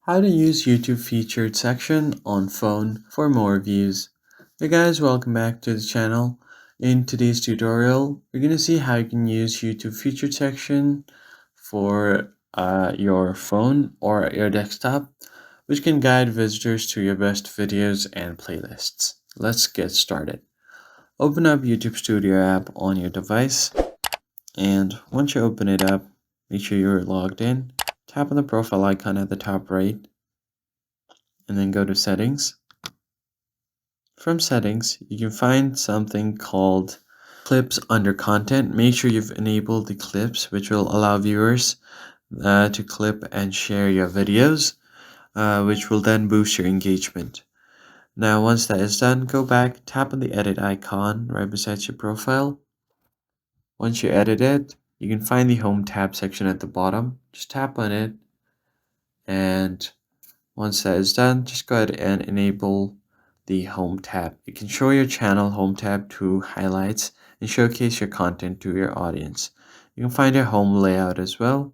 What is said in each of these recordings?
How to use YouTube featured section on phone for more views. Hey guys, welcome back to the channel. In today's tutorial, we're going to see how you can use YouTube featured section for your phone or your desktop, which can guide visitors to your best videos and playlists. Let's get started. Open up YouTube Studio app on your device, and once you open it up, make sure you're logged in. Tap on the profile icon at the top right, and then go to settings. From settings, you can find something called clips under content. Make sure you've enabled the clips, which will allow viewers to clip and share your videos, which will then boost your engagement. Now, once that is done, go back, tap on the edit icon right beside your profile. Once you edit it, you can find the home tab section at the bottom. Just tap on it, and once that is done, just go ahead and enable the home tab. You can show your channel home tab to highlights and showcase your content to your audience. You can find your home layout as well,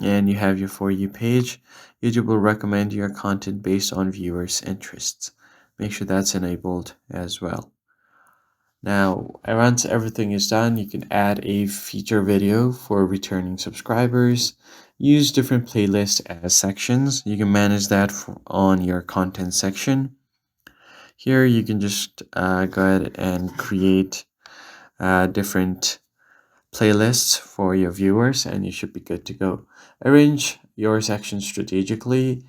and you have your For You page. YouTube will recommend your content based on viewers' interests. Make sure that's enabled as well. Now, once everything is done, you can add a feature video for returning subscribers. Use different playlists as sections. You can manage that on your content section. Here you can just go ahead and create different playlists for your viewers, and you should be good to go. Arrange your section strategically.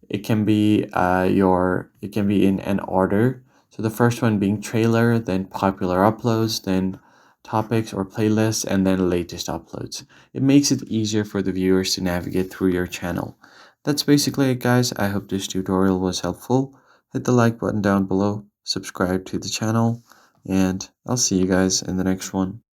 It can be in an order. So the first one being trailer, then popular uploads, then topics or playlists, and then latest uploads. It makes it easier for the viewers to navigate through your channel. That's basically it, guys. I hope this tutorial was helpful. Hit the like button down below, subscribe to the channel, and I'll see you guys in the next one.